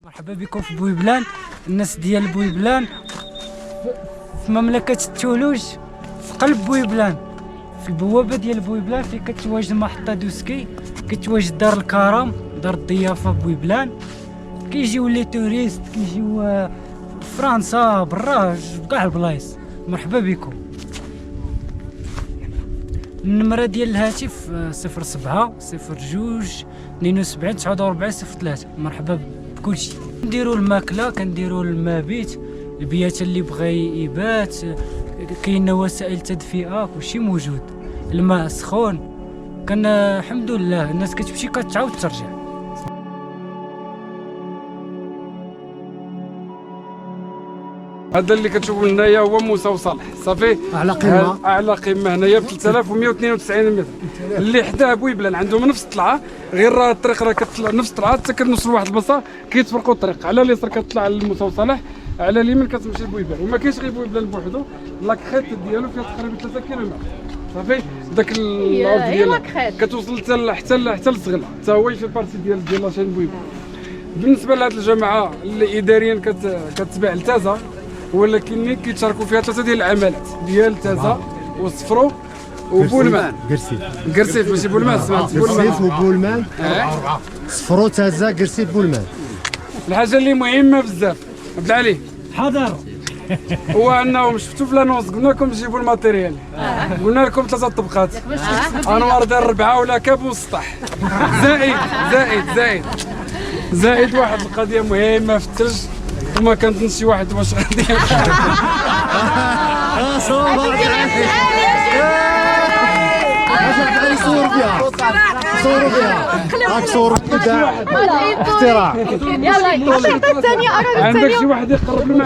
مرحبا بكم في بويبلان. الناس ديال بويبلان في مملكة التولوج في قلب بويبلان، في البوابة ديال بويبلان فين كتواجد محطة دوسكي، كتواجد دار الكرم، دار الضيافة بويبلان. كيجيو لي توريست، كيجيو فرنسا براج كاع البلايص. مرحبا بكم. النمرة ديال الهاتف 07 02 72 49 03. مرحبا بكلشي. كنديروا الماكله، كنديروا المبيت، البيات اللي بغى يبات، كاين وسائل تدفئه، كلشي موجود. الماء سخون، كان الحمد لله الناس كتمشي كتعاود ترجع. هذا اللي كتشوفوا هنايا هو موسى وصالح صافي، اعلى قمه هنايا ب 3192 متر. اللي حداه بويبلان عندهم نفس الطلعه، غير الطريق راه كتطلع نفس الطلعه حتى كنوصل لواحد البلاصه كيتفرقوا الطريق. على اليسار كتطلع لموسى وصالح، على اليمين كتمشي لبويبلان. وما كاينش غير بويبلان بوحدو، لاك خيط ديالو فيها تقريبا 3 كيلومتر صافي. داك الارض ديالها كتوصل حتى للزغله، حتى هو في بارتي ديال لاشين بويبلان. بالنسبه لهاد الجماعه اللي اداريا كتتبع لتازا، ولكن كيتشاركوا فيها ثلاثه ديال العمالات ديال تازا وصفرو وبولمان. قرسيف ماشي بولمان، سمعت قرسيف وبولمان. صفرو تازا قرسيف بولمان. الحاجه اللي مهمه بزاف عبد العلي حاضر هو انهم شفتوا في لانونس قلنا لكم جيبوا الماتيريال، قلنا لكم 3 طبقات، انوار دار 4 ولا كاب والسطح، زائد واحد القضيه مهمه في الثلج، وما كنظنش شي واحد واش غادي صوروا بها اختراع. يلا الشرطة الثانية عندك شي واحد يقرب لنا.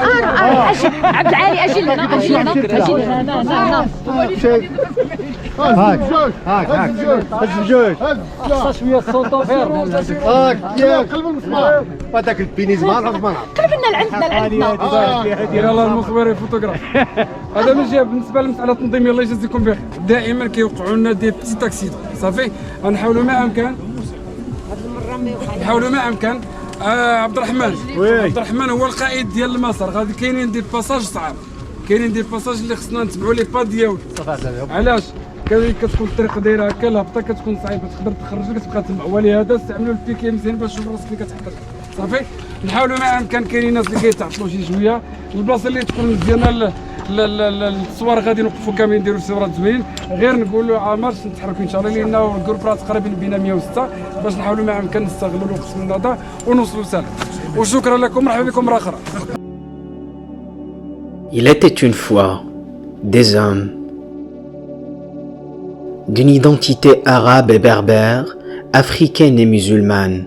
عبد العالي اجي لهنا اجي لهنا هنا هاك هز بجوج خصها شويه الصوت فير هاك قلب المسمار هذاك البينيز ما نعرف قرب لنا لعندنا يلا المصورين فوتوغراف. هذا من جهه. بالنسبه للمساله التنظيميه الله يجازيكم بخير، دائما كيوقعوا لنا دي بتي تاكسيدون صافي. غنحاولوا ما امكن عبد الرحمن هو القائد ديال المسار. غادي كاينين دي باساج صعاب، كاينين دي باساج اللي خصنا نتبعوا لي با ديالو. علاش كتكون الطريق دايره هكا الهبطه كتكون صعيبه، تقدر تخرج تبقى تما، ولهذا استعملوا البيكي مزيان باش تشوف راسك اللي كتحقق صافي. نحاولوا ما امكن. كاينين ناس اللي كيتعطلوا شي شويه، البلاصه اللي تكون مزيانه الصور غادي نوقفوا كاملين نديروا صورات زوينين، غير نقولوا عامر نتحركوا ان شاء الله، لان الجروب راه تقريبا بينا 106 باش نحاولوا ما امكن نستغلوا الوقت من هذا ونوصلوا سالم. وشكرا لكم، مرحبا بكم مره اخرى. Il était une fois des hommes d'une identité arabe et berbère, africaine et musulmane,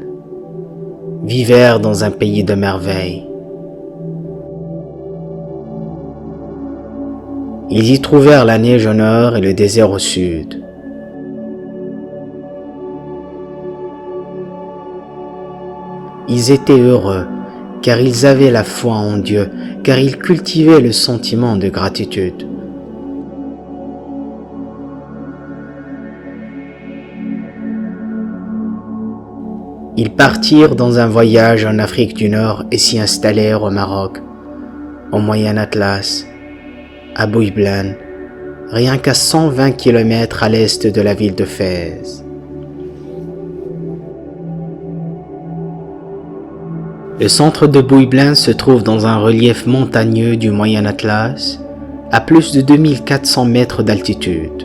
vivèrent dans un pays de merveilles. Ils y trouvèrent la neige au nord et le désert au sud. Ils étaient heureux, car ils avaient la foi en Dieu, car ils cultivaient le sentiment de gratitude. Ils partirent dans un voyage en Afrique du Nord et s'y installèrent au Maroc, au Moyen Atlas, à Bouiblan, rien qu'à 120 km à l'est de la ville de Fès. Le centre de Bouiblan se trouve dans un relief montagneux du Moyen Atlas, à plus de 2400 mètres d'altitude.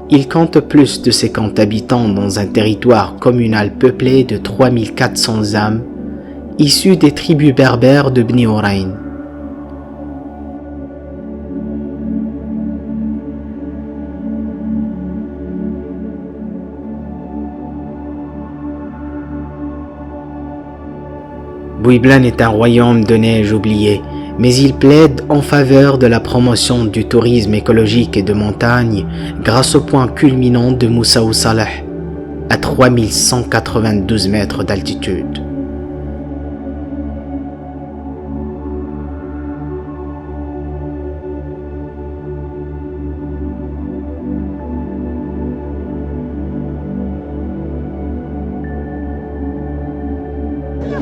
Il compte plus de 50 habitants dans un territoire communal peuplé de 3400 âmes, issus des tribus berbères de Bni Orain. Bouiblan est un royaume de neige oublié, mais il plaide en faveur de la promotion du tourisme écologique et de montagne grâce au point culminant de Moussaou Salah, à 3192 mètres d'altitude.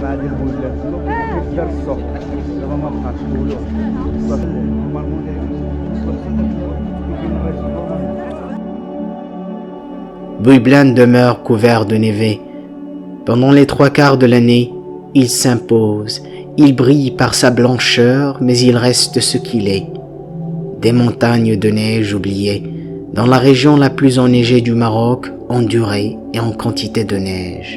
الجامعه ديال بوزلات كيف دار السوق دابا ما بقاش نقولوا صافي نورمالمون Bouiblan demeure couvert de névé. Pendant les 3/4 de l'année, il s'impose, il brille par sa blancheur, mais il reste ce qu'il est. Des montagnes de neige oubliées, dans la région la plus enneigée du Maroc, en durée et en quantité de neige.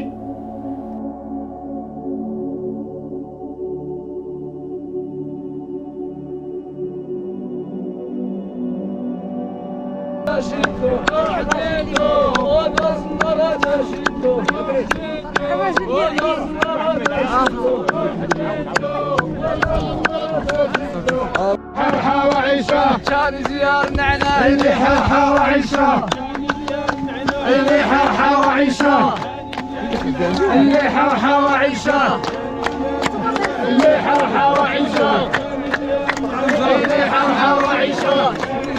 حرحة وعيشة كان زيار نعناع اللي حرحة وعيشة اللي حرحة وعيشة اللي حرحة وعيشة اللي حرحة وعيشة اللي حرحة وعيشة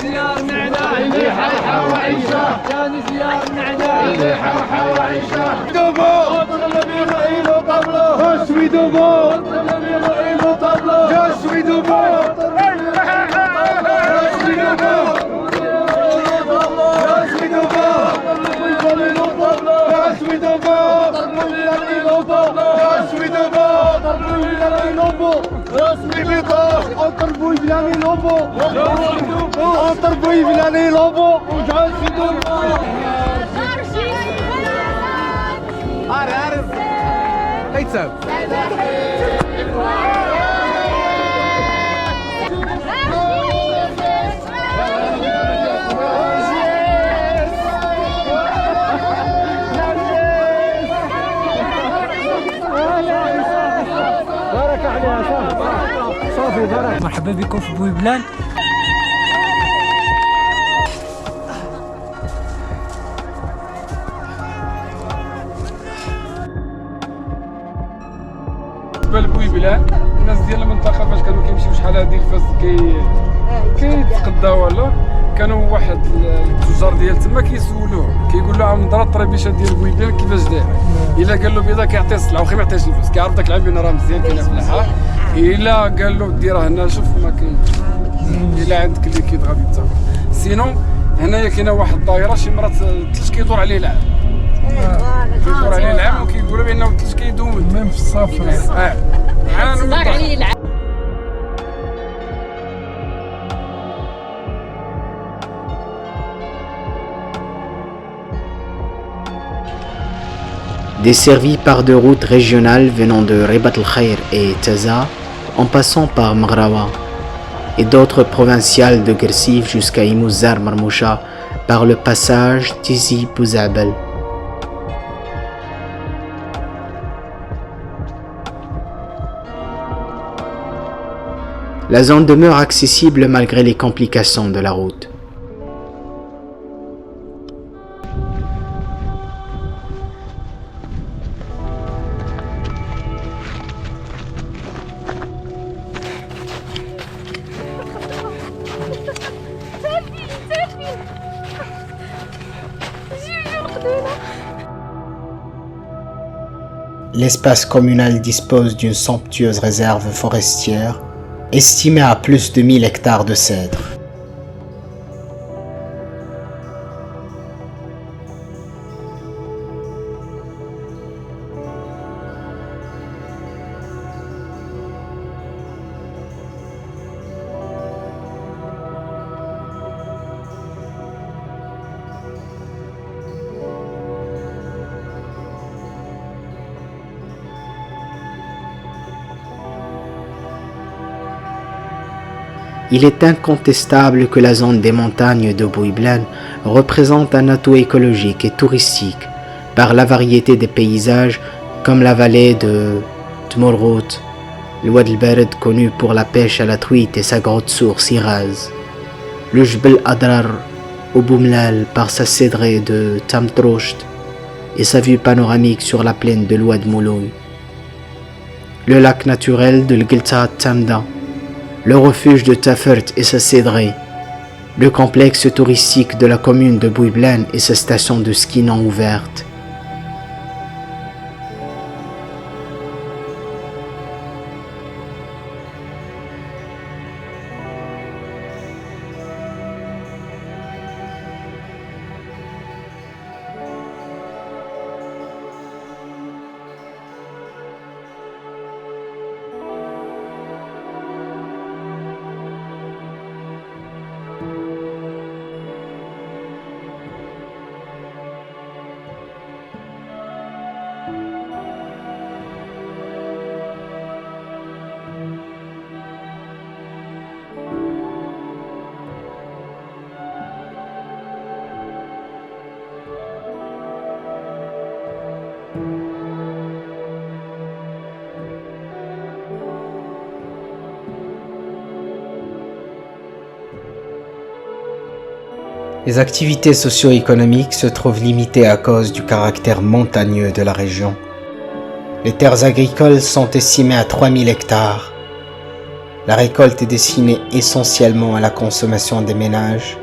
زيار نعناع اللي حرحة وعيشة كان زيار نعناع اللي حرحة وعيشة دوبو طلبي رأيلو طبلو جاسوي دوبو طلبي رأيلو طبلو جاسوي دوبو مرحبا بكم في بويبلان. بالنسبه لبويبلان الناس ديال المنطقه فاش كانوا كيمشيو شحال هادي فاش كيتقداو ولا كانوا واحد التجار ديال تما كيسولوه كيقول له عم ضرب الطريبيشه ديال بويبلان كيفاش دايره الا قال له بيضا كيعطيه السلعه واخا ما يعطيهش الفلوس كيعرف داك العام بان راه مزيان كاينه فلاحه الا قال له ديرها هنا شوف ما كاين الا عندك اللي كيت غادي تاخذ سينو هنايا كاينه واحد الدايره شي مرات الثلج كيدور عليه العام كيدور عليه العام وكيقولوا بانه الثلج كيدوم ميم في الصافي صداق عليه العام. Desservi par deux routes régionales venant de Ribat el-Khair et Taza, en passant par Maghrawa, et d'autres provinciales de Gersif jusqu'à Imouzar Marmoucha par le passage Tizi Bouzabel. La zone demeure accessible malgré les complications de la route. L'espace communal dispose d'une somptueuse réserve forestière estimée à plus de 1000 hectares de cèdres. Il est incontestable que la zone des montagnes de Bouiblan représente un atout écologique et touristique par la variété des paysages comme la vallée de Tmorrout, le Wad el-Bared connu pour la pêche à la truite et sa grotte source Iraz, le Jbel Adrar au Boumlal par sa cédrée de Tamtrocht et sa vue panoramique sur la plaine de l'Ouad Mouloui, le lac naturel de l'Gilta Tamda, le refuge de Tafert et sa cédrée, le complexe touristique de la commune de Bouiblan et sa station de ski non ouverte. Les activités socio-économiques se trouvent limitées à cause du caractère montagneux de la région. Les terres agricoles sont estimées à 3000 hectares. La récolte est destinée essentiellement à la consommation des ménages.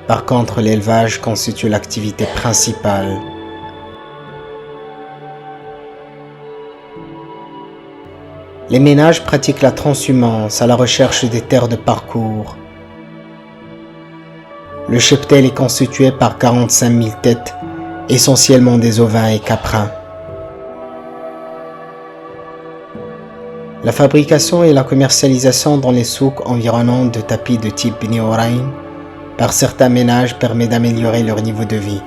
Par contre, l'élevage constitue l'activité principale. Les ménages pratiquent la transhumance à la recherche des terres de parcours. Le cheptel est constitué par 45 000 têtes, essentiellement des ovins et caprins. La fabrication et la commercialisation dans les souks environnants de tapis de type Bni Orain par certains ménages permet d'améliorer leur niveau de vie.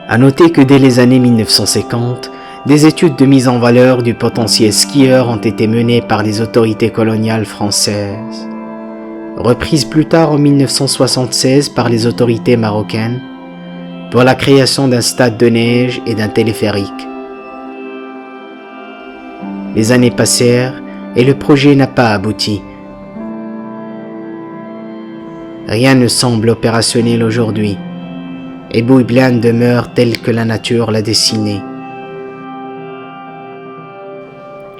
À noter que dès les années 1950, des études de mise en valeur du potentiel skieur ont été menées par les autorités coloniales françaises, reprises plus tard en 1976 par les autorités marocaines, pour la création d'un stade de neige et d'un téléphérique. Les années passèrent et le projet n'a pas abouti. Rien ne semble opérationnel aujourd'hui, et Bouiblane demeure tel que la nature l'a dessiné.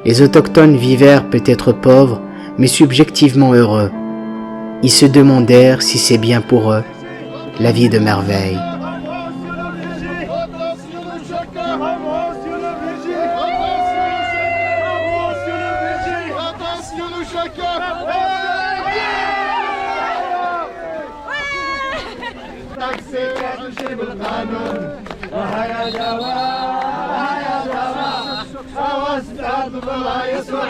Les autochtones vivèrent peut-être pauvres, mais subjectivement heureux. Ils se demandèrent si c'est bien pour eux, la vie de merveille. وهيا جواب هيا جواب أوسط بالله يسوع